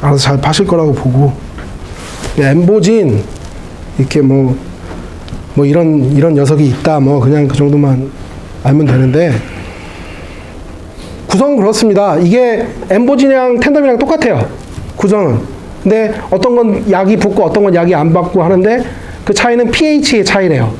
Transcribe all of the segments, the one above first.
알아서 잘 파실 거라고 보고, 엠보진 이렇게 뭐 이런 녀석이 있다, 뭐 그냥 그 정도만 알면 되는데, 구성은 그렇습니다. 이게 엠보진이랑 텐덤이랑 똑같아요, 구성은. 근데 어떤 건 약이 붙고 어떤 건 약이 안 붙고 하는데, 그 차이는 pH의 차이래요.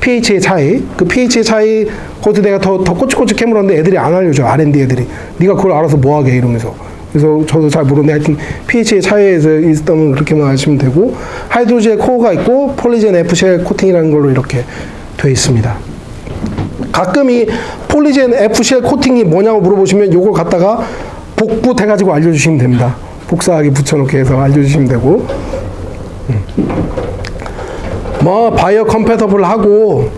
pH의 차이. 그 pH의 차이, 그것도 내가 더 꼬치꼬치 캐물었는데 애들이 안 알려줘, R&D 애들이. 네가 그걸 알아서 뭐 하게, 이러면서. 그래서 저도 잘 모르는데, 하여튼 pH의 차이에서 있다면 그렇게만 아시면 되고, 하이드로젤 코어가 있고 폴리젠 F쉘 코팅이라는 걸로 이렇게 돼 있습니다. 가끔 이 폴리젠 F쉘 코팅이 뭐냐고 물어보시면 요걸 갖다가 복붙해가지고 알려주시면 됩니다. 복사하기 붙여놓게 해서 알려주시면 되고, 뭐 바이오 컴패터블하고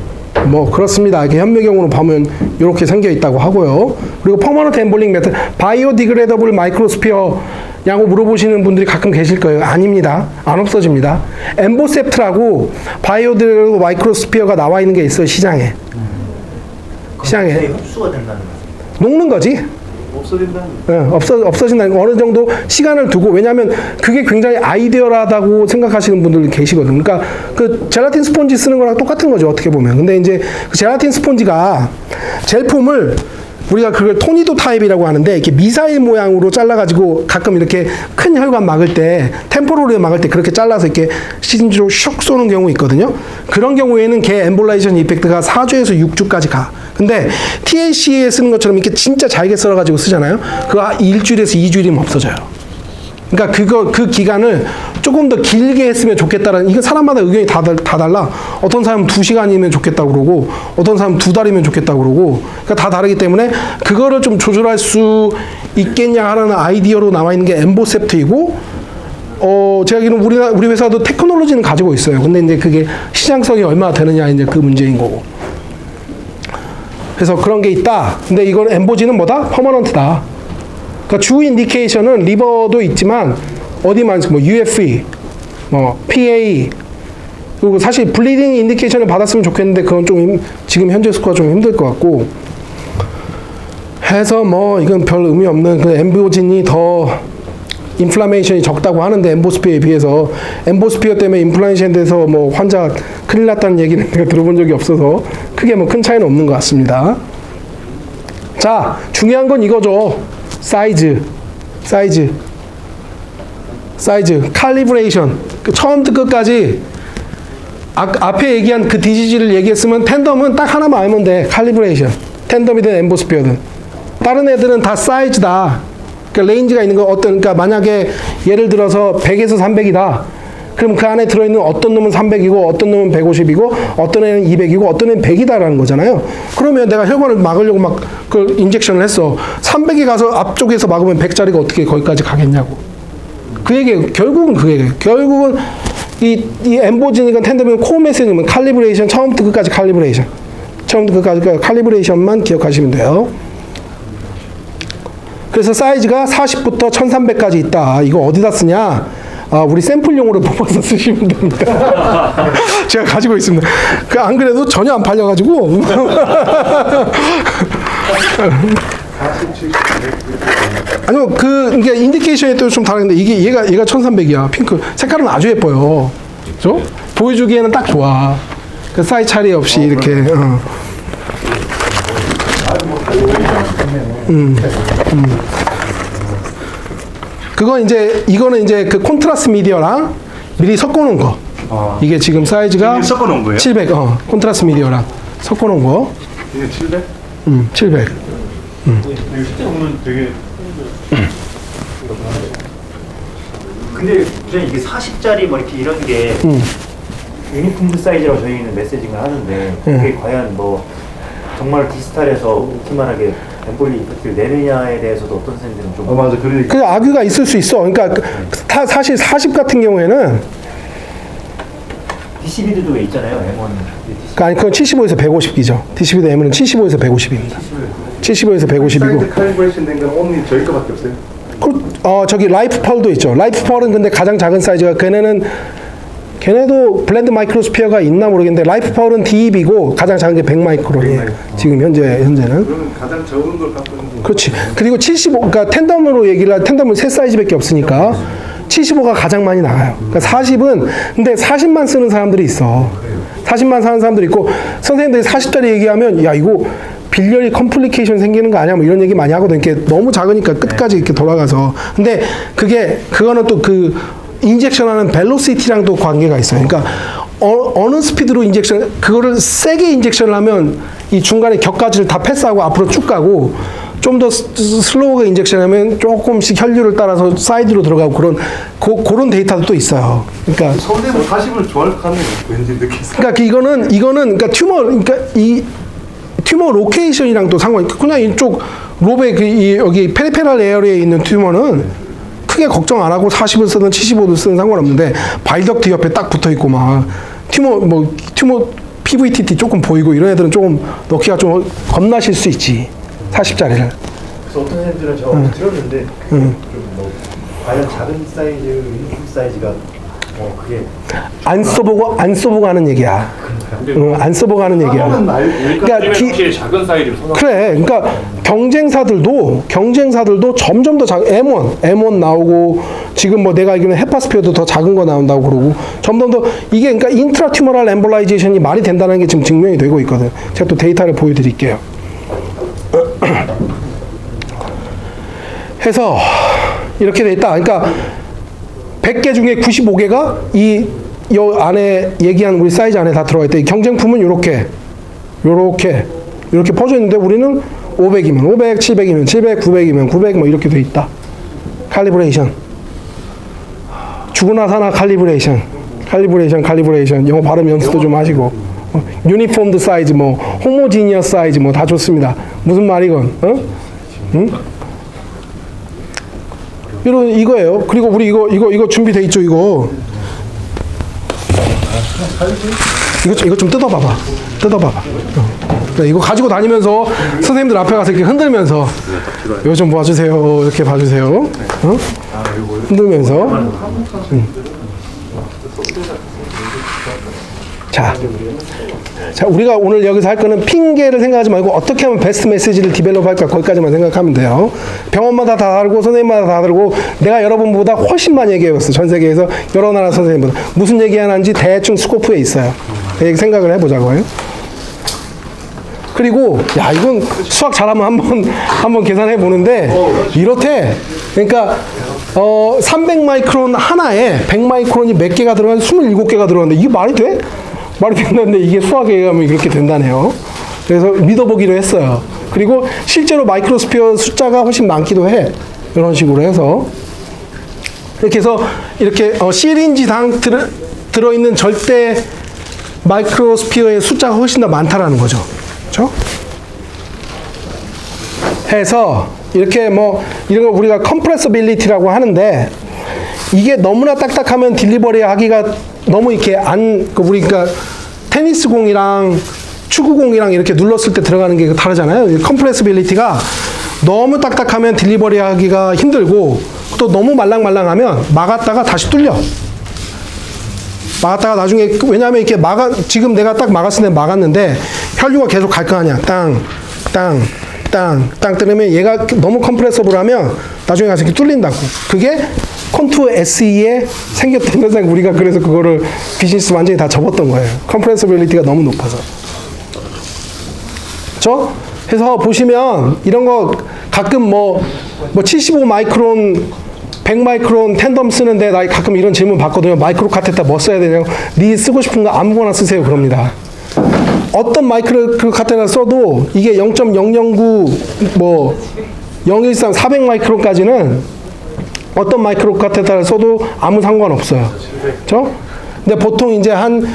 뭐 그렇습니다. 이렇게 현미경으로 보면 이렇게 생겨 있다고 하고요. 그리고 퍼머넌트 엠볼링 메탈, 바이오디그레더블 마이크로스피어 냐고 물어보시는 분들이 가끔 계실 거예요. 아닙니다. 안 없어집니다. 엠보셉트라고 바이오디그레더블 마이크로스피어가 나와 있는 게 있어요, 시장에. 시장에. 흡수가 된다는 거. 녹는 거지. 없어진다는 네, 없어진다는 거. 어느 정도 시간을 두고, 왜냐하면 그게 굉장히 아이디어라다고 생각하시는 분들 계시거든요. 그러니까 그 젤라틴 스폰지 쓰는 거랑 똑같은 거죠, 어떻게 보면. 근데 이제 그 젤라틴 스폰지가 젤폼을 우리가 그걸 토니도 타입이라고 하는데, 이렇게 미사일 모양으로 잘라가지고 가끔 이렇게 큰 혈관 막을 때, 템포로를 막을 때 그렇게 잘라서 이렇게 시진지로 슉 쏘는 경우 있거든요. 그런 경우에는 걔 엠볼라이션 이펙트가 4주에서 6주까지 가. 근데 TLC에 쓰는 것처럼 이렇게 진짜 잘게 썰어가지고 쓰잖아요. 그거 1주일에서 2주일이면 없어져요. 그러니까 그 기간을 조금 더 길게 했으면 좋겠다라는, 이건 사람마다 의견이 다 달라. 어떤 사람은 2시간이면 좋겠다고 그러고, 어떤 사람은 2달이면 좋겠다고 그러고, 그러니까 다 다르기 때문에 그거를 좀 조절할 수 있겠냐 하는 아이디어로 나와 있는 게 엠보셉트이고, 제가 알기로는 우리 회사도 테크놀로지는 가지고 있어요. 근데 이제 그게 시장성이 얼마나 되느냐, 이제 그 문제인 거고. 그래서 그런 게 있다. 근데 이건 엠보지는 뭐다? 퍼머넌트다. 그러니까 주 인디케이션은 리버도 있지만 어디만 뭐 UFE, 뭐 PA, 그리고 사실 블리딩 인디케이션을 받았으면 좋겠는데 그건 좀 지금 현재 스코어가 좀 힘들 것 같고 해서 뭐 이건 별 의미 없는, 그 엠보진이 더 인플라메이션이 적다고 하는데 엠보스피어에 비해서, 엠보스피어 때문에 인플라메이션 돼서 뭐 환자 큰일 났다는 얘기는 내가 들어본 적이 없어서 크게 뭐 큰 차이는 없는 것 같습니다. 자, 중요한 건 이거죠. 사이즈, 칼리브레이션. 처음부터 끝까지 앞에 얘기한 그 디지지를 얘기했으면 텐덤은 딱 하나만 알면 돼. 칼리브레이션. 텐덤이든 엠보스피어든. 다른 애들은 다 사이즈다. 그러니까 레인지가 있는 거, 그러니까 만약에 예를 들어서 100에서 300이다. 그럼 그 안에 들어있는 어떤 놈은 300이고, 어떤 놈은 150이고, 어떤 애는 200이고, 어떤 애는 100이다라는 거잖아요. 그러면 내가 혈관을 막으려고 막 그 인젝션을 했어. 300이 가서 앞쪽에서 막으면 100짜리가 어떻게 거기까지 가겠냐고. 그 얘기예요. 결국은 그 얘기예요. 결국은 이 엠보진이건 텐덤이건 코어 메시지는 칼리브레이션, 처음부터 끝까지 칼리브레이션. 처음부터 끝까지 칼리브레이션만 기억하시면 돼요. 그래서 사이즈가 40부터 1300까지 있다. 이거 어디다 쓰냐? 우리 샘플용으로 뽑아서 쓰시면 됩니다. 제가 가지고 있습니다. 안 그래도 전혀 안 팔려가지고. 아니요, 이게 인디케이션에 또 좀 다른데, 얘가 1300이야. 핑크. 색깔은 아주 예뻐요. 그죠? 보여주기에는 딱 좋아. 그 사이즈 차이 없이 이렇게. 이거는 이제 그 콘트라스트 미디어랑 미리 섞어놓은 거. 이게 지금 사이즈가 섞어놓은 거예요? 700. 콘트라스트 미디어랑 섞어놓은 거. 이게 700? 700. 이거 실제 보면 되게. 근데 그냥 이게 40짜리 뭐 이렇게 이런 게 유니폼드 사이즈라고 저희는 메시징을 하는데 그게 과연 뭐 정말 디지털에서 오티만하게 엠볼리 이펙트를 내느냐에 대해서도 어떤 선생님들은 좀 맞아, 그래. 그 악유가 있을 수 있어. 그러니까 사실 40 같은 경우에는 DCB도 왜 있잖아요, M1. 아니 그건 75에서 150기죠. DCB도 M은 75에서 150입니다. 75에서 150이고. 사이드 칼리브레이션 된 건 only 저희 거밖에 없어요. 저기 라이프 펄도 있죠. 라이프 펄은 근데 가장 작은 사이즈가, 걔네는 걔네도 블렌드 마이크로스피어가 있나 모르겠는데 라이프 파워는 DEB고 가장 작은 게 100 마이크론이에요. 지금 현재는. 그러면 가장 적은 걸 갖고 있는 거. 그렇지. 그리고 75, 그러니까 텐덤으로 얘기를 할 텐덤은 세 사이즈밖에 없으니까 75가 가장 많이 나가요. 그러니까 40은 근데 40만 쓰는 사람들이 있어. 40만 사는 사람들이 있고 선생님들이 40짜리 얘기하면 야 이거 빌리언이 컴플리케이션 생기는 거 아니야? 뭐 이런 얘기 많이 하거든. 이렇게 너무 작으니까 끝까지 이렇게 돌아가서. 근데 그거는 또 그 인젝션하는 벨로시티랑도 관계가 있어요. 그러니까 어느 스피드로 인젝션 그거를 세게 인젝션을 하면 이 중간에 격가지를 다 패스하고 앞으로 쭉 가고 좀 더 슬로우가 인젝션하면 조금씩 혈류를 따라서 사이드로 들어가고 그런 데이터도 또 있어요. 그러니까 선생님은 40을 좋아할 것 같네요. 왠지 느끼세요. 그러니까 이거는 그러니까 그러니까 이 튜머 로케이션이랑 또 상관이 그냥 이쪽 로베 여기 페리페럴 에어리에 있는 튜머는 크게 걱정 안 하고 40을 쓰든 75를 쓰든 상관없는데 바이덕트 옆에 딱 붙어 있고 막 튜머 PVTT 조금 보이고 이런 애들은 조금 넣기가 좀 겁나실 수 있지. 40짜리를. 그래서 어떤 선생님들은 제가 들었는데 좀뭐 과연 작은 사이즈, 유니폼 사이즈가 그게 안 써보고 하는 얘기야. 안 써보고 하는 얘기야. 그러니까 확실히 작은 사이즈를 선호. 그래. 그러니까 경쟁사들도 점점 더 작은 M1 나오고 지금 뭐 내가 알기로는 헤파스피어도 더 작은 거 나온다고 그러고 점점 더 이게 그러니까 인트라튜머럴 엠볼라이제이션이 말이 된다는 게 지금 증명이 되고 있거든. 제가 또 데이터를 보여드릴게요. 해서 이렇게 돼 있다. 그러니까 100개 중에 95개가 이 안에 얘기한 우리 사이즈 안에 다 들어가 있다. 이 경쟁품은 이렇게 퍼져 있는데 우리는 500이면 500, 700이면 700, 900이면 900 뭐 이렇게 돼 있다. 칼리브레이션. 죽으나 사나 칼리브레이션. 영어 발음 연습도 좀 하시고. 유니폼드 사이즈 뭐 호모지니어스 사이즈 뭐 다 좋습니다. 무슨 말이건. 응? 이거예요. 그리고 우리 이거 준비돼 있죠, 이거. 이거 좀 뜯어봐봐. 그러니까 이거 가지고 다니면서 선생님들 앞에 가서 이렇게 흔들면서 이거 좀 봐주세요. 이렇게 봐주세요. 흔들면서. 자, 우리가 오늘 여기서 할 거는 핑계를 생각하지 말고 어떻게 하면 베스트 메시지를 디벨롭 할까 거기까지만 생각하면 돼요. 병원마다 다 다르고 선생님마다 다 다르고 내가 여러분보다 훨씬 많이 얘기해봤어. 전 세계에서 여러 나라 선생님보다. 무슨 얘기하는지 대충 스코프에 있어요. 생각을 해보자고요. 그리고 야 이건 수학 잘하면 한번 계산해 보는데 이렇대. 그러니까 300 마이크론 하나에 100 마이크론이 몇 개가 들어가는데 27개가 들어가는데 이게 말이 돼? 말이 된다는데 이게 수학에 의하면 이렇게 된다네요. 그래서 믿어보기로 했어요. 그리고 실제로 마이크로스피어 숫자가 훨씬 많기도 해. 이런 식으로 해서 이렇게 해서 이렇게 시린지당 들어있는 절대 마이크로스피어의 숫자가 훨씬 더 많다라는 거죠. 그렇죠? 해서 이렇게 뭐 이런 거 우리가 컴프레서빌리티라고 하는데 이게 너무나 딱딱하면 딜리버리 하기가 너무 이렇게 우리가 테니스 공이랑 축구공이랑 이렇게 눌렀을 때 들어가는 게 다르잖아요. 컴프레서빌리티가 너무 딱딱하면 딜리버리 하기가 힘들고 또 너무 말랑말랑하면 막았다가 다시 뚫려. 막았다가 나중에 왜냐하면 이렇게 지금 내가 딱 막았을 때 막았는데 혈류가 계속 갈 거 아니야. 땅 뜨면 얘가 너무 컴프레서블하면 나중에 가서 이렇게 뚫린다고. 그게 콘투어 SE에 생겼던 현상. 우리가 그래서 그거를 비즈니스 완전히 다 접었던 거예요. 컴프레서빌리티가 너무 높아서. 그렇죠? 그래서 보시면 이런 거 가끔 뭐 75 마이크론 100 마이크론 텐덤 쓰는데 나 가끔 이런 질문 받거든요. 마이크로 카테터 뭐 써야 되냐고. 네 쓰고 싶은 거 아무거나 쓰세요. 그럽니다. 어떤 마이크로 카테터 써도 이게 0.009 뭐 013 400 마이크론까지는 어떤 마이크로 카테터를 써도 아무 상관없어요. 그렇죠? 근데 보통 이제 한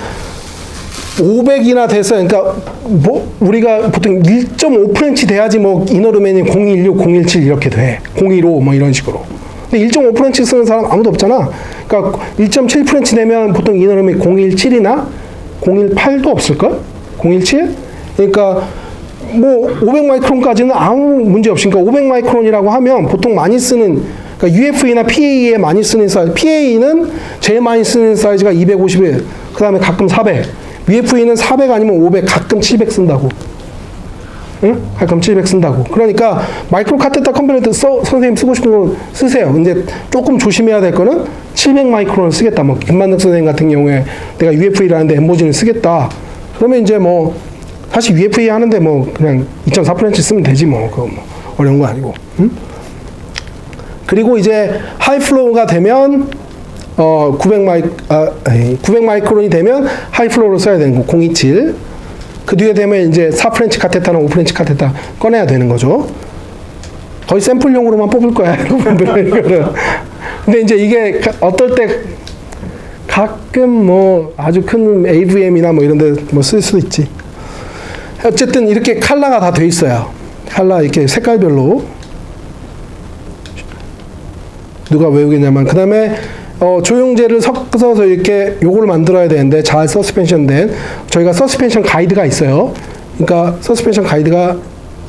500이나 돼서 그러니까 뭐 우리가 보통 1.5프렌치 돼야지 뭐 이너르멘이 016, 017 이렇게 돼. 015 뭐 이런 식으로. 근데 1.5프렌치 쓰는 사람 아무도 없잖아. 그러니까 1.7프렌치 되면 보통 이너르멘이 017이나 018도 없을걸? 017? 그러니까 뭐 500 마이크론까지는 아무 문제 없으니까 500 마이크론이라고 하면 보통 많이 쓰는 그러니까 UFE나 PA에 많이 쓰는 사이즈, PA는 제일 많이 쓰는 사이즈가 251, 그 다음에 가끔 400, UFE는 400 아니면 500, 가끔 700 쓴다고. 응? 가끔 700 쓴다고. 그러니까 마이크로 카테터 컴플레이트 선생님 쓰고 싶은 거 쓰세요. 근데 조금 조심해야 될 거는 700 마이크론을 쓰겠다. 뭐 김만덕 선생님 같은 경우에 내가 UFE를 하는데 엠보진을 쓰겠다. 그러면 이제 뭐 사실 UFE 하는데 뭐 그냥 2.4 프렌치 쓰면 되지 뭐. 그거 뭐 어려운 거 아니고. 응? 그리고 이제 하이 플로우가 되면 900 마이크론이 되면 하이 플로우로 써야 되는 거 027. 그 뒤에 되면 이제 4프렌치 카테타나 5프렌치 카테타 꺼내야 되는 거죠. 거의 샘플용으로만 뽑을 거야. 이거는. 근데 이제 이게 어떨 때 가끔 뭐 아주 큰 AVM이나 뭐 이런 데 뭐 쓸 수도 있지. 어쨌든 이렇게 컬러가 다 돼 있어요. 컬러 이렇게 색깔별로. 누가 외우겠냐면 그 다음에 조형제를 섞어서 이렇게 요거를 만들어야 되는데 잘 서스펜션 된 저희가 서스펜션 가이드가 있어요. 그러니까 서스펜션 가이드가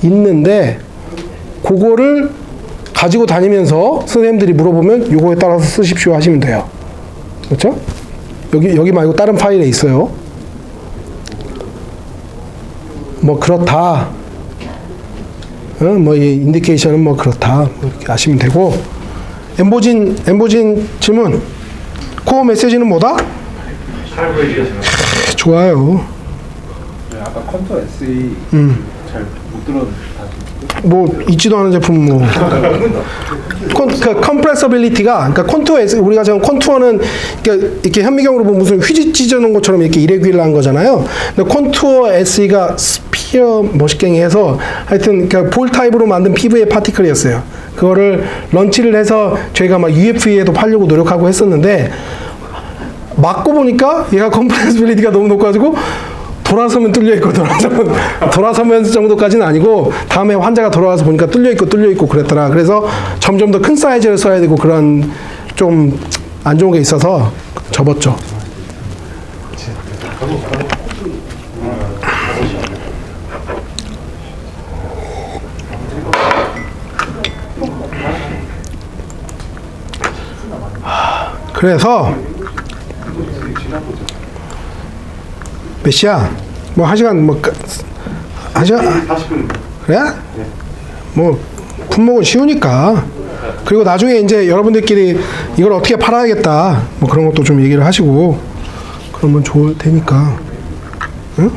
있는데 그거를 가지고 다니면서 선생님들이 물어보면 요거에 따라서 쓰십시오 하시면 돼요. 그렇죠? 여기 말고 다른 파일에 있어요. 뭐 그렇다. 뭐 이 인디케이션은 뭐 그렇다. 뭐 이렇게 아시면 되고. 엠보진 질문. 코어 메시지는 뭐다? 좋아요. 네, 아까 컨터 SE 잘 못 들었는데 뭐 있지도 않은 제품 뭐. 그 컴프레서빌리티가 그러니까 컨투어 S 우리가 지금 컨투어는 이렇게 현미경으로 보면 무슨 휘지 찢어놓은 것처럼 이렇게 이레귤러한 거잖아요. 근데 컨투어 SE가 스피어 멋있갱이 해서 하여튼 그러니까 볼 타입으로 만든 피부의 파티클이었어요. 그거를 런치를 해서 저희가 막 UFE에도 팔려고 노력하고 했었는데 맞고 보니까 얘가 컴프레서빌리티가 너무 높아가지고 돌아서면 뚫려있고 돌아서면 정도까지는 아니고 다음에 환자가 돌아와서 보니까 뚫려있고 그랬더라. 그래서 점점 더 큰 사이즈를 써야 되고 그런 좀 안 좋은 게 있어서 접었죠. 그래서 몇 시야? 뭐 1시간 뭐 1시간 40분. 그래? 뭐 품목은 쉬우니까. 그리고 나중에 이제 여러분들끼리 이걸 어떻게 팔아야겠다 뭐 그런 것도 좀 얘기를 하시고 그러면 좋을 테니까. 응?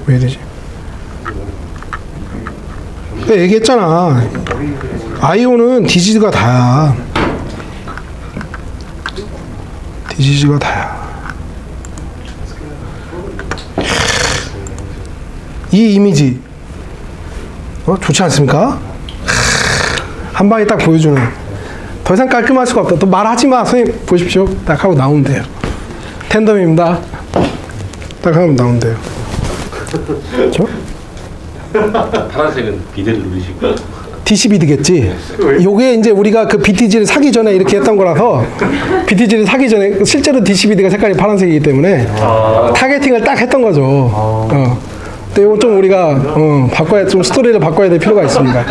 왜 이러지? 내가 얘기했잖아. 아이오는 디지즈가 다야. 디지즈가 다야. 이 이미지 좋지 않습니까? 한 방에 딱 보여주는. 더 이상 깔끔할 수가 없다. 또 말하지 마. 선생님 보십시오. 딱 하고 나오면 돼요. 텐덤입니다. 딱 하면 나오면 돼요. 그렇죠? 파란색은 비대를 누르시고 DC 비드겠지. 요게 이제 우리가 그 BTG를 사기 전에 이렇게 했던 거라서 BTG를 사기 전에 실제로 DC 비드가 색깔이 파란색이기 때문에 타겟팅을 딱 했던 거죠. 근데 이거 좀 우리가 바꿔야 좀 스토리를 바꿔야 될 필요가 있습니다.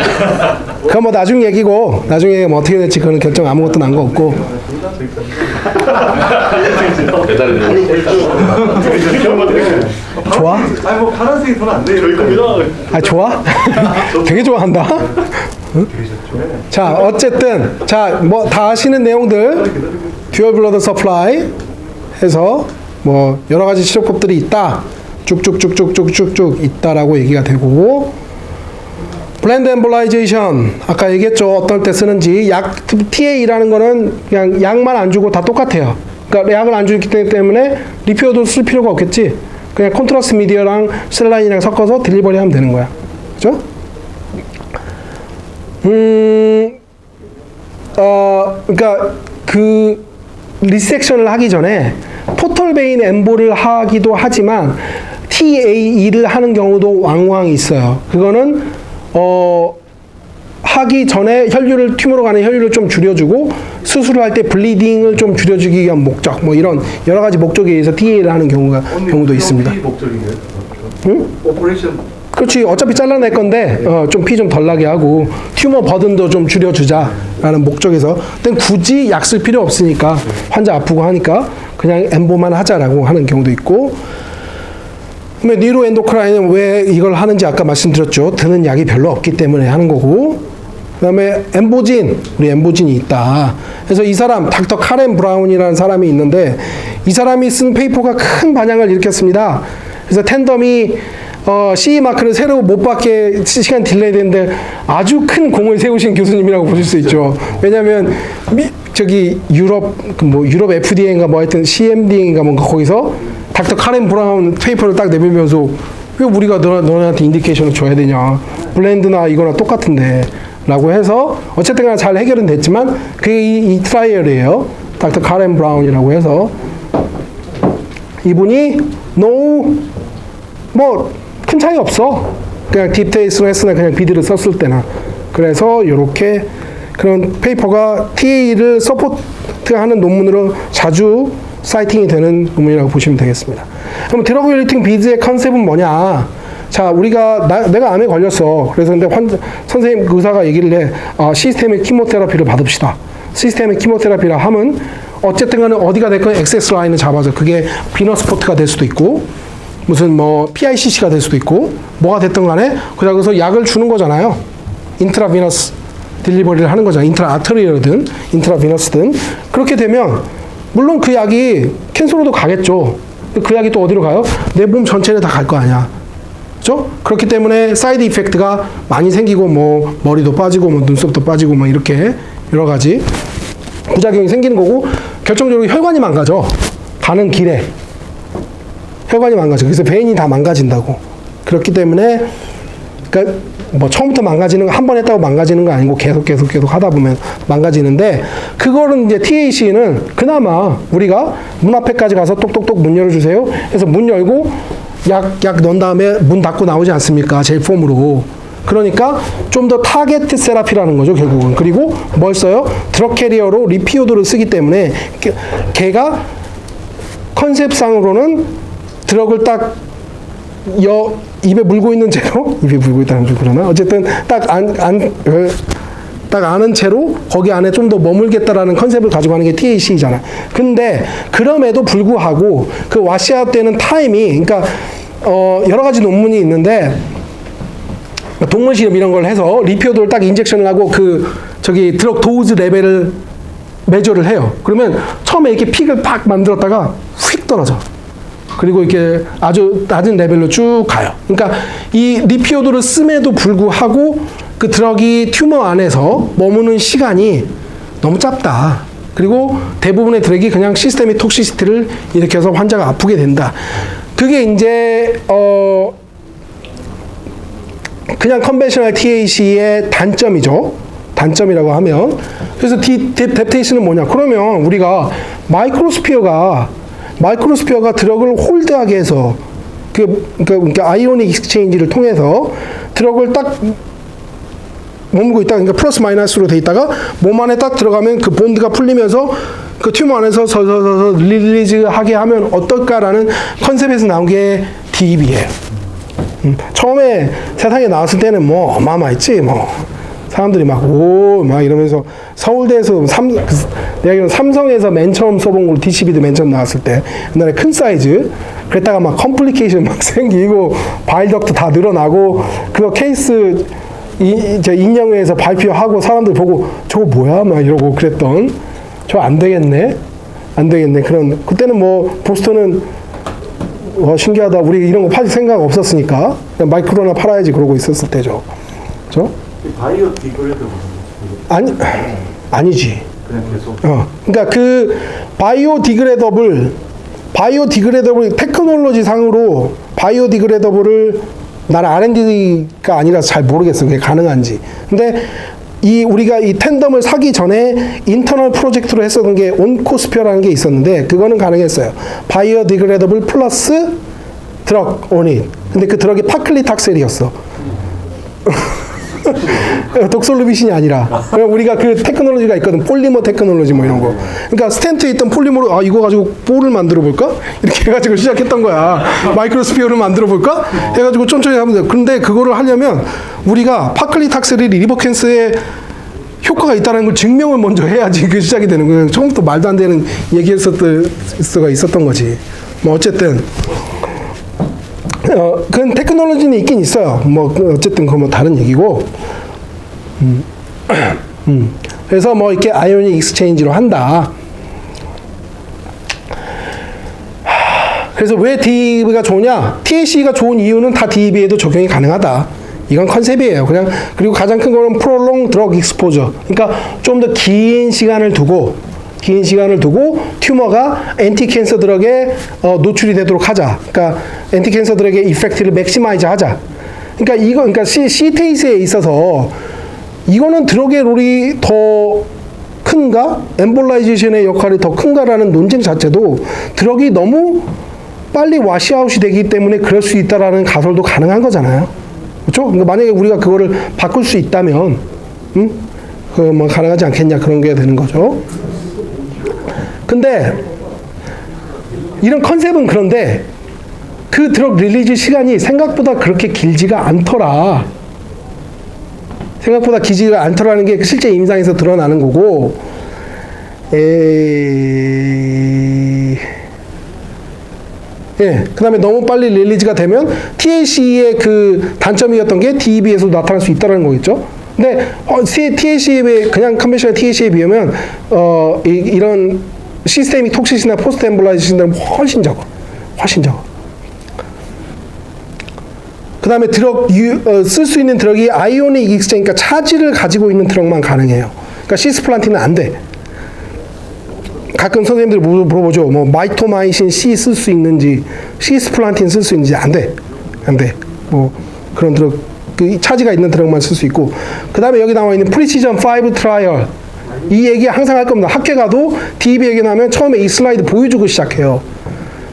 그건 뭐 나중 얘기고 나중에 뭐 어떻게 될지 그거는 결정 아무것도 난 거 없고. 좋아? 아니 뭐 파란색이 더 안 돼요. 아 좋아? 되게 좋아한다. 응? 자 어쨌든 자 뭐 다 아시는 내용들 듀얼 블러드 서플라이 해서 뭐 여러 가지 치료법들이 있다. 쭉쭉쭉쭉쭉쭉쭉 있다라고 얘기가 되고 블렌드 엠볼라이제이션 아까 얘기했죠. 어떨 때 쓰는지. 약 TA라는 거는 그냥 약만 안 주고 다 똑같아요. 그러니까 약을 안 주기 때문에 리피어도 쓸 필요가 없겠지. 그냥 콘트라스트 미디어랑 셀라인이랑 섞어서 딜리버리 하면 되는 거야. 그죠? 그러니까 그 리섹션을 하기 전에 포털 베인 엠볼을 하기도 하지만 TAE를 하는 경우도 왕왕 있어요. 그거는 하기 전에 혈류를 튜머로 가는 혈류를 좀 줄여주고 수술을 할 때 블리딩을 좀 줄여주기 위한 목적 뭐 이런 여러 가지 목적에 의해서 TA를 하는 경우도 있습니다. 목적인가요? 응? 오퍼레이션. 그렇지. 어차피 잘라낼 건데 좀 피 좀 덜 나게 하고 튜머 버든도 좀 줄여주자 라는 목적에서 근데 굳이 약 쓸 필요 없으니까 환자 아프고 하니까 그냥 엠보만 하자라고 하는 경우도 있고 그다음에 뉴로엔도크라인은 왜 이걸 하는지 아까 말씀드렸죠. 드는 약이 별로 없기 때문에 하는 거고 그다음에 엠보진 우리 엠보진이 있다. 그래서 이 사람 닥터 카렌 브라운이라는 사람이 있는데 이 사람이 쓴 페이퍼가 큰 반향을 일으켰습니다. 그래서 텐덤이 CE 마크를 새로 못 받게 시간 딜레이 되는데 아주 큰 공을 세우신 교수님이라고 보실 수 있죠. 왜냐하면 저기 유럽 FDA인가 뭐 하여튼 CMD인가 뭔가 거기서 닥터 카렌 브라운 페이퍼를 딱 내밀면서 왜 우리가 너네한테 인디케이션을 줘야 되냐. 블렌드나 이거나 똑같은데 라고 해서 어쨌든 간에 잘 해결은 됐지만 그게 이 트라이얼이에요. 닥터 카렌 브라운이라고 해서 이분이 뭐 큰 차이 없어. 그냥 딥테이스로 했으나 그냥 비드를 썼을 때나. 그래서 이렇게 그런 페이퍼가 TA를 서포트하는 논문으로 자주 사이팅이 되는 논문이라고 보시면 되겠습니다. 그럼 드러그 릴리팅 비드의 컨셉은 뭐냐? 자, 우리가 내가 암에 걸렸어. 그래서 근데 선생님 의사가 얘기를 해. 시스템의 키모테라피를 받읍시다. 시스템의 키모테라피라 하면 어쨌든 간에 어디가 됐건 액세스 라인을 잡아서 그게 비너스포트가 될 수도 있고 무슨 뭐 PICC가 될 수도 있고 뭐가 됐든 간에 그래서 약을 주는 거잖아요. 인트라비너스 딜리버리를 하는 거잖아요. 인트라아터리얼이든 인트라비너스든 그렇게 되면 물론 그 약이 캔서로도 가겠죠. 그 약이 또 어디로 가요? 내 몸 전체에 다 갈 거 아니야. 그렇죠? 그렇기 때문에 사이드 이펙트가 많이 생기고 뭐 머리도 빠지고 뭐 눈썹도 빠지고 뭐 이렇게 여러 가지 부작용이 생기는 거고 결정적으로 혈관이 망가져. 가는 길에 혈관이 망가져. 그래서 베인이 다 망가진다고. 그렇기 때문에 그러니까 뭐 처음부터 망가지는 거 한 번 했다고 망가지는 거 아니고 계속 하다 보면 망가지는데 그거는 이제 TAC는 그나마 우리가 문 앞에까지 가서 똑똑똑 문 열어주세요. 그래서 문 열고 약 넣은 다음에 문 닫고 나오지 않습니까? 젤 폼으로. 그러니까 좀 더 타겟 세라피라는 거죠, 결국은. 그리고 뭘 써요? 드럭 캐리어로 리피오드를 쓰기 때문에 걔가 컨셉상으로는 드럭을 딱 입에 물고 있는 채로 입에 물고 있다는 좀 그러나 어쨌든 딱 아는 채로 거기 안에 좀 더 머물겠다라는 컨셉을 가지고 하는 게 TAC잖아. 근데 그럼에도 불구하고 그 와시아웃 되는 타임이 그러니까 여러 가지 논문이 있는데 동물 실험 이런 걸 해서 리피오드를 딱 인젝션을 하고 저기 드럭 도즈 레벨을 매저를 해요. 그러면 처음에 이렇게 픽을 팍 만들었다가 휙 떨어져. 그리고 이렇게 아주 낮은 레벨로 쭉 가요. 그러니까 이 리피오드를 씀에도 불구하고 그 드럭이 튜머 안에서 머무는 시간이 너무 짧다. 그리고 대부분의 드럭이 그냥 시스테믹 톡시시티를 일으켜서 환자가 아프게 된다. 그게 이제 그냥 컨벤셔널 TAC의 단점이죠. 단점이라고 하면 그래서 뎁테이션은 뭐냐? 그러면 우리가 마이크로스피어가 드럭을 홀드하게 해서 그러니까 아이오닉 익스체인지를 통해서 드럭을 딱 머물고 있다. 그러니까 플러스 마이너스로 돼 있다가 몸 안에 딱 들어가면 그 본드가 풀리면서 그 튜머 안에서 서서서 릴리즈하게 하면 어떨까라는 컨셉에서 나온 게 DEB예요. 처음에 세상에 나왔을 때는 뭐 어마어마했지 뭐. 사람들이 막 이러면서 서울대에서 내가 알기로는 삼성에서 맨 처음 써본 걸로 DCB도 맨 처음 나왔을 때 옛날에 큰 사이즈 그랬다가 막 컴플리케이션 막 생기고 바일덕도 다 늘어나고 그거 케이스 인영회에서 발표하고 사람들 보고 저거 뭐야 막 이러고 그랬던 저 안 되겠네 그런 그때는 뭐 보스턴은 신기하다 우리 이런 거 팔 생각 없었으니까 그냥 마이크로나 팔아야지 그러고 있었을 때죠. 그렇죠? 바이오 디그레이더블 아니지. 그냥 계속. 그러니까 그 바이오 디그레이더블 테크놀로지 상으로 바이오 디그레이더블을 나는 R&D가 아니라서 잘 모르겠어. 그게 가능한지. 근데 우리가 이 텐덤을 사기 전에 인터널 프로젝트로 했었던 게 온코스피어라는 게 있었는데 그거는 가능했어요. 바이오 디그레이더블 플러스 드럭 온잇. 근데 그 드럭이 파클리탁셀이었어. 독솔루비신이 아니라 우리가 그 테크놀로지가 있거든. 폴리머 테크놀로지 뭐 이런 거. 그러니까 스텐트에 있던 폴리머로 이거 가지고 볼을 만들어 볼까? 이렇게 해가지고 시작했던 거야. 마이크로스피어를 만들어 볼까? 해가지고 천천히 하면 돼. 근데 그거를 하려면 우리가 파클리탁셀이 리버캔스에 효과가 있다는 걸 증명을 먼저 해야지 그 시작이 되는 거예요. 처음부터 말도 안 되는 얘기였을 수가 있었던 거지. 뭐 어쨌든 그런 테크놀로지는 있긴 있어요. 뭐 어쨌든 그건 뭐 다른 얘기고. 그래서 뭐 이렇게 아이오닉 익스체인지로 한다. 그래서 왜 DEV가 좋으냐? TLC가 좋은 이유는 다 DEV에도 적용이 가능하다. 이건 컨셉이에요. 그냥 그리고 가장 큰 거는 프롤롱 드럭 익스포저. 그러니까 좀 더 긴 시간을 두고 튜머가 엔티캔서 드럭에 노출이 되도록 하자. 그러니까 엔티캔서 드럭의 이펙트를 맥시마이즈 하자. 그러니까 CTAS에 있어서 이거는 드럭의 롤이 더 큰가? 엠볼라이제이션의 역할이 더 큰가라는 논쟁 자체도 드럭이 너무 빨리 와시아웃이 되기 때문에 그럴 수 있다라는 가설도 가능한 거잖아요. 그렇죠? 그러니까 만약에 우리가 그거를 바꿀 수 있다면, 뭐 가능하지 않겠냐 그런 게 되는 거죠. 근데 이런 컨셉은 그런데 그 드럭 릴리즈 시간이 생각보다 그렇게 길지가 않더라. 생각보다 길지가 않더라는 게 실제 임상에서 드러나는 거고. 예, 그 다음에 너무 빨리 릴리즈가 되면 TLC의 그 단점이었던 게 DEV에서도 나타날 수 있다는 거겠죠. 근데 TLC에 그냥 컨벤셔널 TLC에 비하면 이런 시스테믹 톡시시나 포스트 엠볼라이제이션들은 훨씬 적어. 그 다음에 드럭 쓸 수 있는 드럭이 아이오닉 익스체인지, 그러니까 차지를 가지고 있는 드럭만 가능해요. 그러니까 시스플란틴은 안 돼. 가끔 선생님들 물어보죠. 뭐 마이토마이신 C 쓸 수 있는지, 시스플란틴 쓸 수 있는지 안 돼. 뭐 그런 드럭, 그 차지가 있는 드럭만 쓸 수 있고. 그 다음에 여기 나와 있는 프리시전 5 트라이얼. 이 얘기 항상 할 겁니다. 학교 가도 DEV 얘기 나오면 처음에 이 슬라이드 보여주고 시작해요.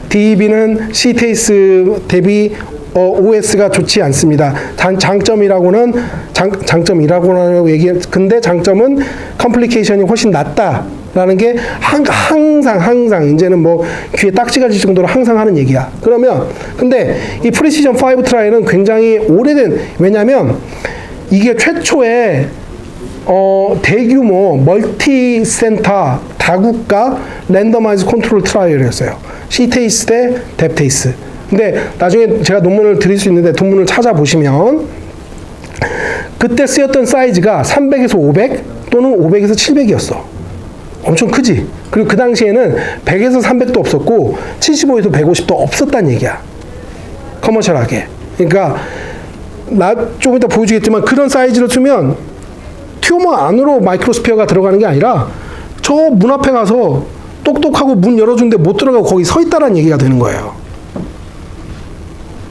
DEV는 CTAS 대비 OS가 좋지 않습니다. 장점이라고는 근데 장점은 컴플리케이션이 훨씬 낫다라는 게 항상 이제는 뭐 귀에 딱지가 질 정도로 항상 하는 얘기야. 그러면 근데 이 프리시전 5 트라이는 굉장히 오래된, 왜냐면 이게 최초의 대규모 멀티 센터 다국가 랜더마이즈 컨트롤 트라이얼이었어요. CTAS 대 뎁테이스. 근데 나중에 제가 논문을 드릴 수 있는데 논문을 찾아보시면 그때 쓰였던 사이즈가 300에서 500 또는 500에서 700이었어. 엄청 크지? 그리고 그 당시에는 100에서 300도 없었고 75에서 150도 없었단 얘기야. 커머셜하게. 그러니까 나 좀 이따 보여주겠지만 그런 사이즈로 쓰면 튜머 안으로 마이크로스피어가 들어가는 게 아니라 저 문 앞에 가서 똑똑하고 문 열어주는데 못 들어가고 거기 서 있다라는 얘기가 되는 거예요.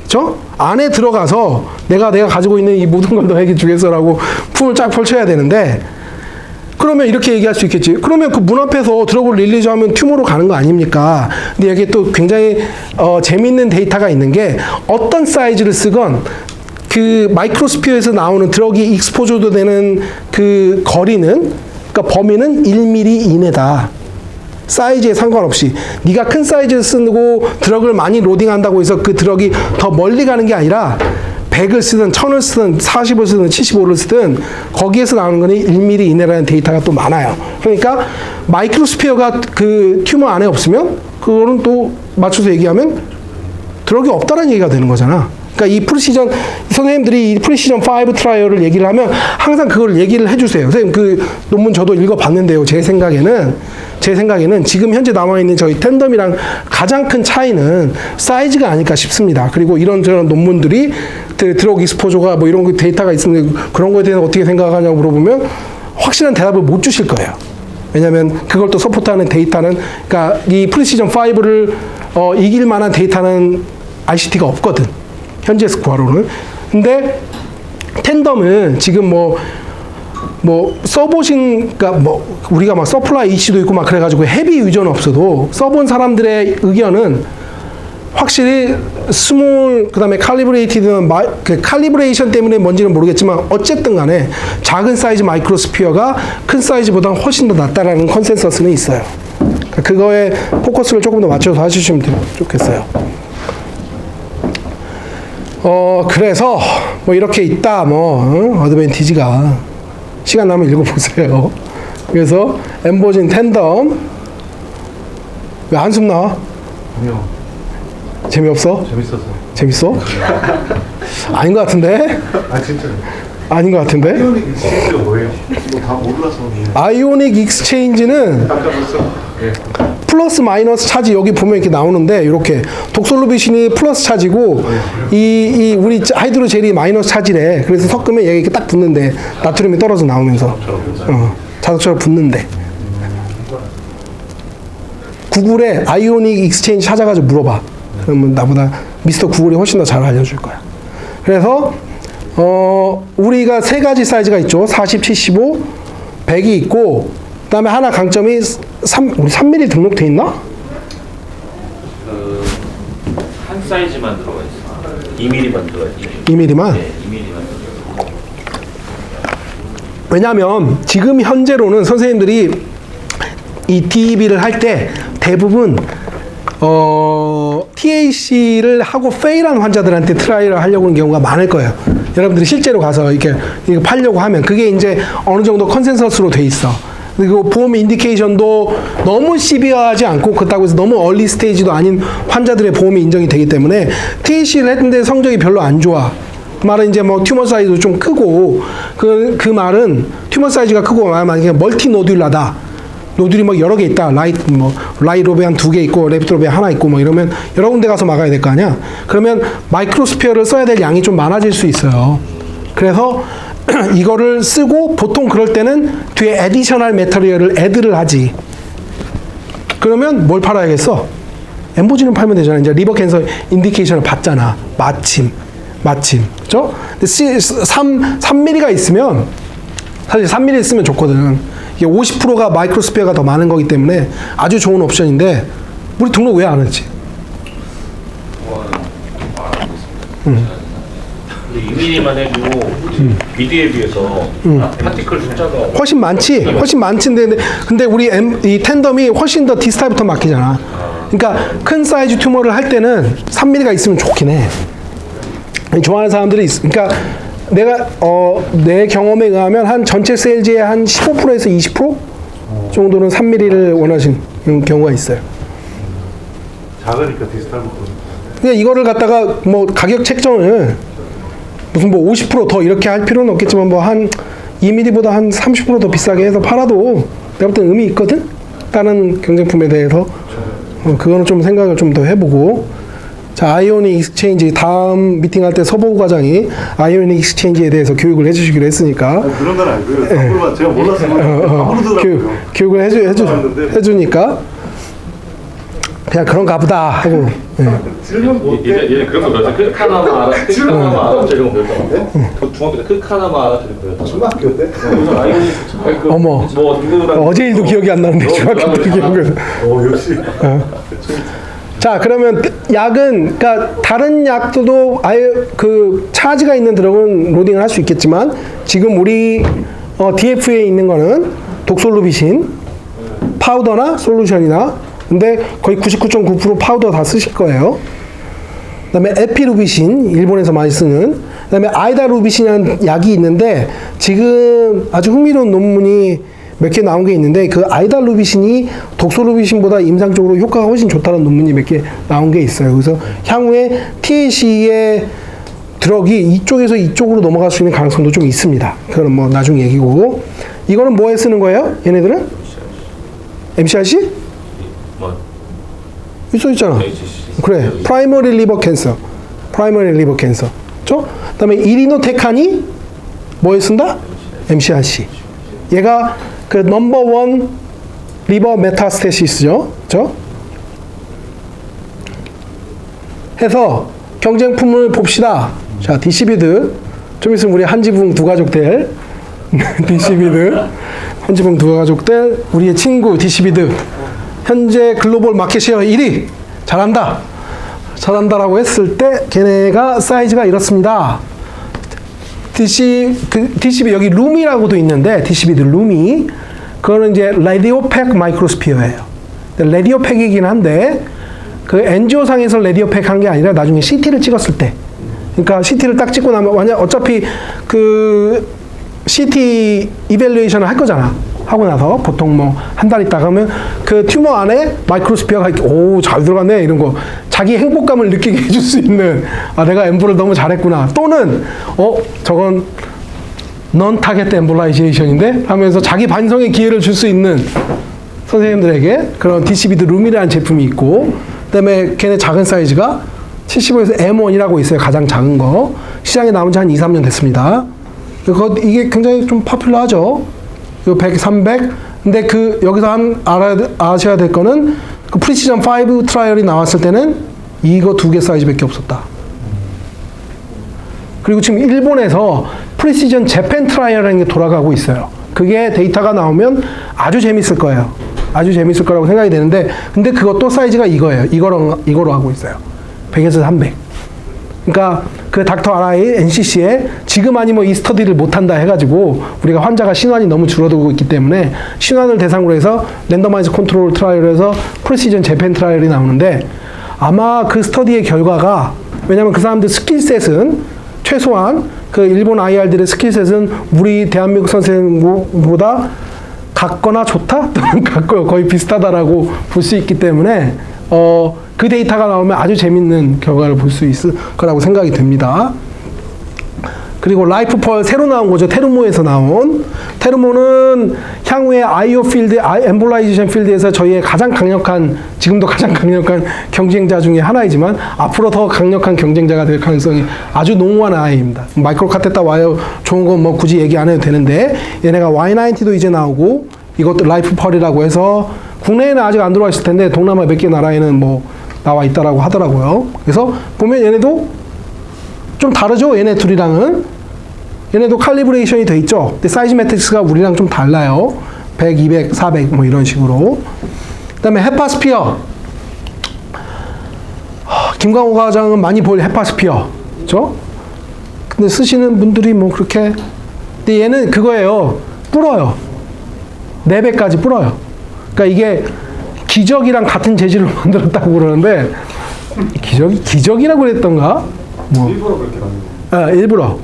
그렇죠? 안에 들어가서 내가 가지고 있는 이 모든 걸 너에게 주겠어라고 품을 쫙 펼쳐야 되는데, 그러면 이렇게 얘기할 수 있겠지. 그러면 그 문 앞에서 드럭을 릴리즈하면 튜머로 가는 거 아닙니까? 근데 여기 또 굉장히 재미있는 데이터가 있는 게 어떤 사이즈를 쓰건 그 마이크로스피어에서 나오는 드럭이 익스포저도 되는 그 거리는, 그러니까 범위는 1mm 이내다. 사이즈에 상관없이 네가 큰 사이즈를 쓰고 드럭을 많이 로딩한다고 해서 그 드럭이 더 멀리 가는 게 아니라 100을 쓰든 1000을 쓰든 40을 쓰든 75를 쓰든 거기에서 나오는 거는 1mm 이내라는 데이터가 또 많아요. 그러니까 마이크로스피어가 그 튜머 안에 없으면 그거는 또 맞춰서 얘기하면 드럭이 없다는 얘기가 되는 거잖아. 그러니까 이 프리시전, 선생님들이 이 프리시전 5 트라이얼을 얘기를 하면 항상 그걸 얘기를 해주세요. 선생님 그 논문 저도 읽어봤는데요. 제 생각에는 지금 현재 남아있는 저희 텐덤이랑 가장 큰 차이는 사이즈가 아닐까 싶습니다. 그리고 이런저런 논문들이 드럭 익스포저가 뭐 이런 데이터가 있는데 그런 거에 대해서 어떻게 생각하냐고 물어보면 확실한 대답을 못 주실 거예요. 왜냐하면 그걸 또 서포트하는 데이터는, 그러니까 이 프리시전 5를 이길 만한 데이터는 ICT가 없거든. 현재 스코어로는. 근데 텐덤은 지금 뭐 써보신, 그러니까 뭐 우리가 막 서플라이 이슈도 있고 막 그래가지고 헤비 유저는 없어도 써본 사람들의 의견은 확실히 스몰, 그 다음에 칼리브레이티드는 그 칼리브레이션 때문에 뭔지는 모르겠지만 어쨌든 간에 작은 사이즈 마이크로스피어가 큰 사이즈보다 훨씬 더 낫다라는 컨센서스는 있어요. 그거에 포커스를 조금 더 맞춰서 하시면 좋겠어요. 그래서 뭐 이렇게 있다, 어드밴티지가. 시간 나면 읽어보세요. 그래서 엠보진 텐덤. 왜 한숨 나와? 아니요. 재미없어? 재밌어서. 재밌어? 아닌 것 같은데? 아 진짜. 아닌 것 같은데? 이거는 익스체인지가 뭐예요? 뭐 다 몰라서. 아이오닉 익스체인지는 아까 벌써. 네. 플러스 마이너스 차지 여기 보면 이렇게 나오는데 이렇게 독솔루비신이 플러스 차지고 이 우리 하이드로젤이 마이너스 차지래. 그래서 섞으면 얘가 이렇게 딱 붙는데 나트륨이 떨어져 나오면서 자석처럼 붙는데. 구글에 아이오닉 익스체인지 찾아가지고 물어봐. 그러면 나보다 미스터 구글이 훨씬 더 잘 알려줄 거야. 그래서 우리가 세 가지 사이즈가 있죠. 40, 75, 100이 있고 그 다음에 하나 강점이 우리 3mm 등록돼 있나? 한 사이즈만 들어가 있어. 2mm만 들어가 있어. 2mm만? 네, 2mm만 들어가 있어. 왜냐하면 지금 현재로는 선생님들이 이 DEB를 할 때 대부분 TAC를 하고 페일한 환자들한테 트라이를 하려고 하는 경우가 많을 거예요. 여러분들이 실제로 가서 이렇게 이거 팔려고 하면 그게 이제 어느 정도 컨센서스로 돼 있어. 그리고 보험 인디케이션도 너무 시비하지 않고 그렇다고 해서 너무 얼리 스테이지도 아닌 환자들의 보험이 인정이 되기 때문에 TAC를 했는데 성적이 별로 안 좋아. 그 말은 이제 뭐 튜머 사이즈도 좀 크고 그 말은 튜머 사이즈가 크고 만약에 멀티 노듈라다. 노듈이 막 여러 개 있다. 라이로베 한 2개 있고 레프트로베 하나 있고 뭐 이러면 여러 군데 가서 막아야 될 거 아니야. 그러면 마이크로스피어를 써야 될 양이 좀 많아질 수 있어요. 그래서 이거를 쓰고 보통 그럴 때는 뒤에 애디셔널 매터리얼을 애드를 하지. 그러면 뭘 팔아야겠어? 엠보진을 팔면 되잖아. 이제 리버 캔서 인디케이션을 받잖아. 마침. 그죠? 근데 3mm가 있으면 사실 3mm 쓰면 좋거든. 이게 50%가 마이크로스피어가 더 많은 거기 때문에 아주 좋은 옵션인데 우리 등록 왜 안 했지? 근데 2mm만 해도 미디에 비해서 파티클 숫자가 훨씬 많지. 근데 우리 이 텐덤이 훨씬 더 디스탈부터 막히잖아. 그러니까 큰 사이즈 튜머를 할 때는 3mm가 있으면 좋긴 해. 좋아하는 사람들이 있어. 그러니까 내가 내 경험에 의하면 한 전체 세일즈의 한 15%에서 20% 정도는 3mm를 원하시는 경우가 있어요. 작으니까 디지털부터. 그냥 이거를 갖다가 뭐 가격 책정을 무슨 뭐 50% 더 이렇게 할 필요는 없겠지만 뭐 한 2mm보다 한 30% 더 비싸게 해서 팔아도 내가 볼 땐 의미 있거든? 다른 경쟁품에 대해서. 그거는 좀 생각을 좀 더 해보고. 자, 아이오닉 익스체인지 다음 미팅할 때 서보고 과장이 아이오닉 익스체인지에 대해서 교육을 해주시기로 했으니까 그런 건 알고요. 정보만 제가 몰랐어요. 모르더라고요. 교육을 해주니까 그냥 그런가 보다 하고. 예전에 그런 거 배웠어. 크 하나만 알아. 크 하나만 알아. 이런 거 배웠잖아. 중학교 때 크 하나만 알아. 이런 거 배웠어. 중학교 때? 어머. 뭐 누구랑 어제 일도 기억이 안 나는데 중학교 때 기억을. 역시. 자, 그러면 약은 그러니까 다른 약도 아예 그 차지가 있는 드럭은 로딩을 할 수 있겠지만 지금 우리 DF에 있는 거는 독솔루비신 파우더나 솔루션이나 근데 거의 99.9% 파우더 다 쓰실 거예요. 그다음에 에피루비신 일본에서 많이 쓰는 그다음에 아이다루비신이라는 약이 있는데 지금 아주 흥미로운 논문이 몇 개 나온 게 있는데 그 아이달루비신이 독솔루비신보다 임상적으로 효과가 훨씬 좋다는 논문이 몇 개 나온 게 있어요. 그래서 향후에 TAC의 드럭이 이쪽에서 이쪽으로 넘어갈 수 있는 가능성도 좀 있습니다. 그건 뭐 나중 얘기고. 이거는 뭐에 쓰는 거예요? 얘네들은? MCRC? 뭐 써 있잖아. 그래. 프라이머리 리버 캔서. 그죠? 그다음에 이리노테칸이 뭐에 쓴다? MCRC. 얘가 그 넘버1 리버 메타스테시스죠. 그죠? 해서 경쟁품을 봅시다. 자, 디시비드. 좀 있으면 우리 한지붕 두 가족 될 디시비드. 한지붕 두 가족 될 우리의 친구 디시비드. 현재 글로벌 마켓 셰어 1위. 잘한다라고 했을 때 걔네가 사이즈가 이렇습니다. DCB 여기 룸이라고도 있는데 DCB도 룸이 그거는 이제 레디오팩 마이크로스피어예요. 레디오팩이긴 한데 그 엔지오상에서 레디오팩 한 게 아니라 나중에 CT를 찍었을 때 그러니까 CT를 딱 찍고 나면 완전 어차피 그 CT 이밸류에이션을 할 거잖아. 하고 나서 보통 뭐 한 달 있다가 하면 그 튜머 안에 마이크로스피어가 이렇게 오, 잘 들어갔네 이런 거 자기 행복감을 느끼게 해줄 수 있는 아 내가 엠볼을 너무 잘했구나 또는 저건 넌 타겟 엠볼라이제이션인데 하면서 자기 반성의 기회를 줄 수 있는 선생님들에게 그런 DCB드 룸이라는 제품이 있고 그다음에 걔네 작은 사이즈가 75에서 M1이라고 있어요. 가장 작은 거 시장에 나온 지 한 2, 3년 됐습니다. 이게 굉장히 좀 파퓰러하죠. 100, 300. 근데 여기서 아셔야 될 거는 그 프리시전 5 트라이얼이 나왔을 때는 이거 2개 사이즈밖에 없었다. 그리고 지금 일본에서 프리시전 재팬 트라이얼이라는 게 돌아가고 있어요. 그게 데이터가 나오면 아주 재밌을 거예요. 아주 재밌을 거라고 생각이 되는데, 근데 그것도 사이즈가 이거예요. 이거로 하고 있어요. 100에서 300. 그러니까 그 닥터 RI NCC에 지금 아니면 이 스터디를 못한다 해가지고 우리가 환자가 신환이 너무 줄어들고 있기 때문에 신환을 대상으로 해서 랜더마이즈 컨트롤 트라이얼에서 프리시전 재팬 트라이얼이 나오는데 아마 그 스터디의 결과가 왜냐면 그 사람들 스킬셋은 최소한 그 일본 IR들의 스킬셋은 우리 대한민국 선생님보다 같거나 좋다? 또는 거의 비슷하다라고 볼 수 있기 때문에 그 데이터가 나오면 아주 재밌는 결과를 볼 수 있을 거라고 생각이 됩니다. 그리고 라이프펄 새로 나온 거죠. 테르모에서 나온. 테르모는 향후에 IO 필드, 엠볼라이제이션 필드에서 저희의 가장 강력한, 지금도 가장 강력한 경쟁자 중에 하나이지만 앞으로 더 강력한 경쟁자가 될 가능성이 아주 농후한 아이입니다. 마이크로 카테타 와이어 좋은 건 뭐 굳이 얘기 안 해도 되는데 얘네가 Y90도 이제 나오고 이것도 라이프펄이라고 해서 국내에는 아직 안 들어와 있을 텐데 동남아 몇 개 나라에는 뭐 나와 있다라고 하더라고요. 그래서 보면 얘네도 좀 다르죠. 얘네 둘이랑은. 얘네도 칼리브레이션이 돼 있죠. 근데 사이즈 매트릭스가 우리랑 좀 달라요. 100, 200, 400 뭐 이런 식으로. 그 다음에 헤파스피어. 김광호 과장은 많이 볼 헤파스피어. 그죠? 근데 쓰시는 분들이 뭐 그렇게. 근데 얘는 그거예요. 불어요. 4배까지 불어요. 그러니까 이게 기적이랑 같은 재질로 만들었다고 그러는데 기적이라고 그랬던가? 뭐. 일부러 그렇게 만든 거예요. 일부러.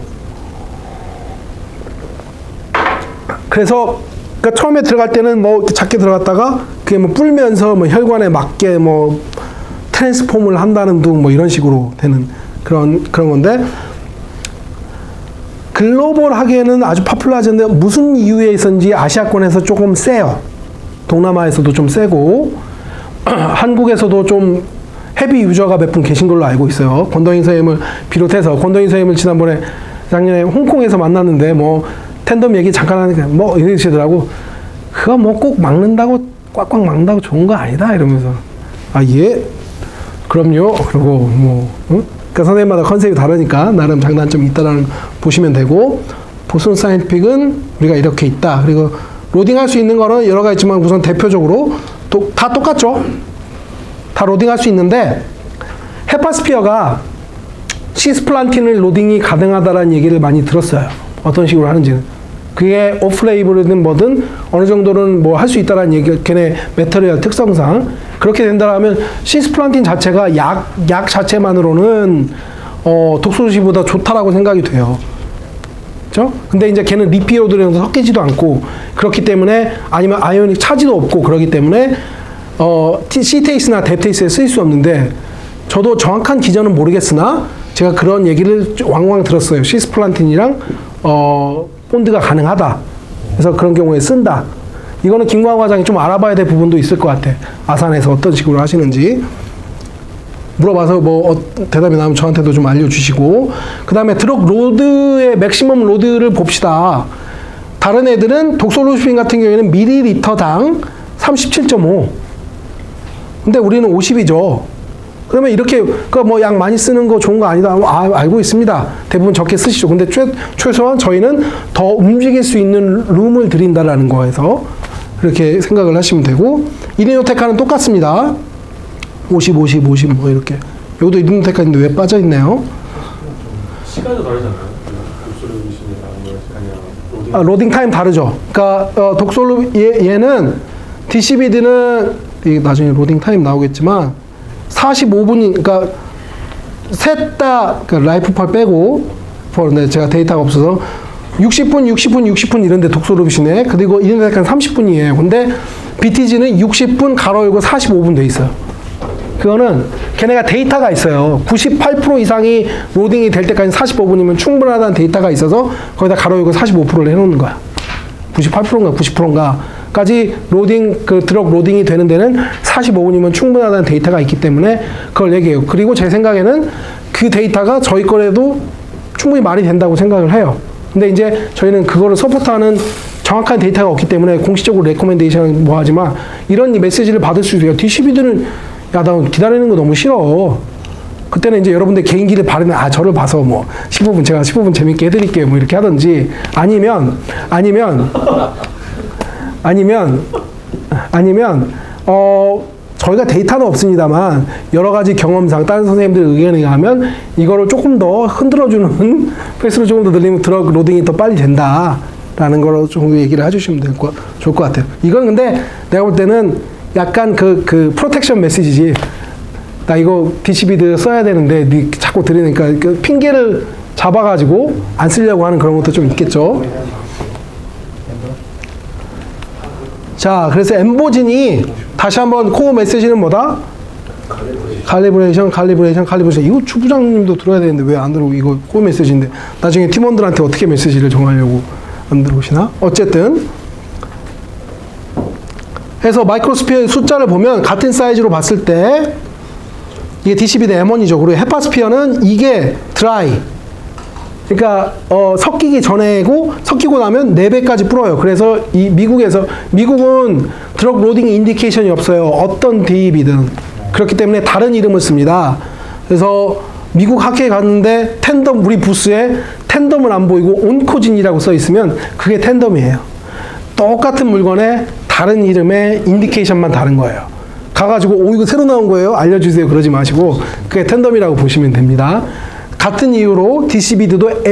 그래서 그러니까 처음에 들어갈 때는 뭐 작게 들어갔다가 그게 뭐 불면서 뭐 혈관에 맞게 뭐 트랜스폼을 한다는 둥 뭐 이런 식으로 되는 그런 건데 글로벌하게는 아주 파퓰러하졌는데 무슨 이유에 있었는지 아시아권에서 조금 세요. 동남아에서도 좀 세고 한국에서도 좀 헤비 유저가 몇 분 계신 걸로 알고 있어요. 권동인 선생님을 비롯해서 권동인 선생님을 지난번에 작년에 홍콩에서 만났는데 뭐 텐덤 얘기 잠깐 하니까 뭐 이러시더라고. 그거 뭐 꼭 막는다고 꽉꽉 막는다고 좋은 거 아니다 이러면서 예 그럼요. 그리고 뭐 그러니까 선생님마다 컨셉이 다르니까 나름 장단점이 있다라는 보시면 되고 보스턴 사이언티픽은 우리가 이렇게 있다. 그리고 로딩할 수 있는 거는 여러 가지 있지만 우선 대표적으로 다 똑같죠. 다 로딩할 수 있는데 헤파스피어가 시스플란틴을 로딩이 가능하다라는 얘기를 많이 들었어요. 어떤 식으로 하는지는. 그게 오프레이블이든 뭐든 어느 정도는 뭐 할 수 있다라는 얘기, 걔네 메터리얼 특성상. 그렇게 된다라면 시스플란틴 자체가 약 자체만으로는 독소시보다 좋다라고 생각이 돼요. 그죠? 근데 이제 걔는 리피오드랑 섞이지도 않고 그렇기 때문에 아니면 아이오닉 차지도 없고 그러기 때문에 C테이스나 뎁테이스에 쓰일 수 없는데 저도 정확한 기전은 모르겠으나 제가 그런 얘기를 왕왕 들었어요. 시스플란틴이랑 본드가 가능하다. 그래서 그런 경우에 쓴다. 이거는 김광호 과장이 좀 알아봐야 될 부분도 있을 것 같아. 아산에서 어떤 식으로 하시는지 물어봐서 뭐 대답이 나오면 저한테도 좀 알려주시고 그 다음에 드럭 로드의 맥시멈 로드를 봅시다. 다른 애들은 독소루시핀 같은 경우에는 밀리리터당 37.5 근데 우리는 50이죠. 그러면 이렇게 뭐 약 많이 쓰는 거 좋은 거 아니다. 알고 있습니다. 대부분 적게 쓰시죠. 근데 최소한 저희는 더 움직일 수 있는 룸을 드린다라는 거에서 그렇게 생각을 하시면 되고 이리노테카는 똑같습니다. 50, 50, 50 뭐 이렇게. 여기도 이리노테카인데 왜 빠져 있네요? 시간도 다르잖아요. 독소루비신이랑 아니야 로딩 타임 다르죠. 그러니까 독소루 얘는 DCBD는 나중에 로딩 타임 나오겠지만 45분이 그러니까 셋 다 그러니까 라이프펄 빼고 근데 제가 데이터가 없어서 60분 이런데 독서롭이시네. 그리고 이런데 30분이에요. 근데 BTG는 60분 가로 열고 45분 돼 있어요. 그거는 걔네가 데이터가 있어요. 98% 이상이 로딩이 될 때까지 45분이면 충분하다는 데이터가 있어서 거기다 가로 열고 45%를 해놓는 거야. 98%인가 90%인가까지 드럭 로딩이 되는 데는 45분이면 충분하다는 데이터가 있기 때문에 그걸 얘기해요. 그리고 제 생각에는 그 데이터가 저희 거래도 충분히 말이 된다고 생각을 해요. 근데 이제 저희는 그거를 서포트하는 정확한 데이터가 없기 때문에 공식적으로 레코멘데이션은 뭐 하지만 이런 메시지를 받을 수 있어요. DCB들은 야, 나 기다리는 거 너무 싫어. 그때는 이제 여러분들 개인기를 바르면 저를 봐서 뭐 15분 제가 15분 재밌게 해드릴게요 뭐 이렇게 하든지 아니면 저희가 데이터는 없습니다만 여러 가지 경험상 다른 선생님들 의견에 의하면 이거를 조금 더 흔들어주는 페이스를 조금 더 늘리면 드럭 로딩이 더 빨리 된다라는 거로 좀 얘기를 해주시면 좋을 것 같아요. 이건 근데 내가 볼 때는 약간 그 프로텍션 메시지지. 나 이거 DCB들 써야 되는데 니 자꾸 들으니까 그 핑계를 잡아가지고 안 쓰려고 하는 그런 것도 좀 있겠죠. 자, 그래서 엠보진이 다시 한번 코어 메시지는 뭐다? 칼리브레이션. 이거 주 부장님도 들어야 되는데 왜 안 들어오고 이거 코어 메시지인데 나중에 팀원들한테 어떻게 메시지를 정하려고 안 들어오시나? 어쨌든 해서 마이크로스피어의 숫자를 보면 같은 사이즈로 봤을 때 이게 DCB 대 M1이죠. 그리고 헤파스피어는 이게 드라이. 그러니까 섞이기 전에고 섞이고 나면 4배까지 불어요. 그래서 이 미국은 드럭 로딩 인디케이션이 없어요. 어떤 DEB든. 그렇기 때문에 다른 이름을 씁니다. 그래서 미국 학회에 갔는데 우리 부스에 텐덤을 안 보이고 온코진이라고 써 있으면 그게 텐덤이에요. 똑같은 물건에 다른 이름의 인디케이션만 다른 거예요. 가가지고 이거 새로 나온 거예요 알려주세요 그러지 마시고 그게 텐덤이라고 보시면 됩니다. 같은 이유로 DCB도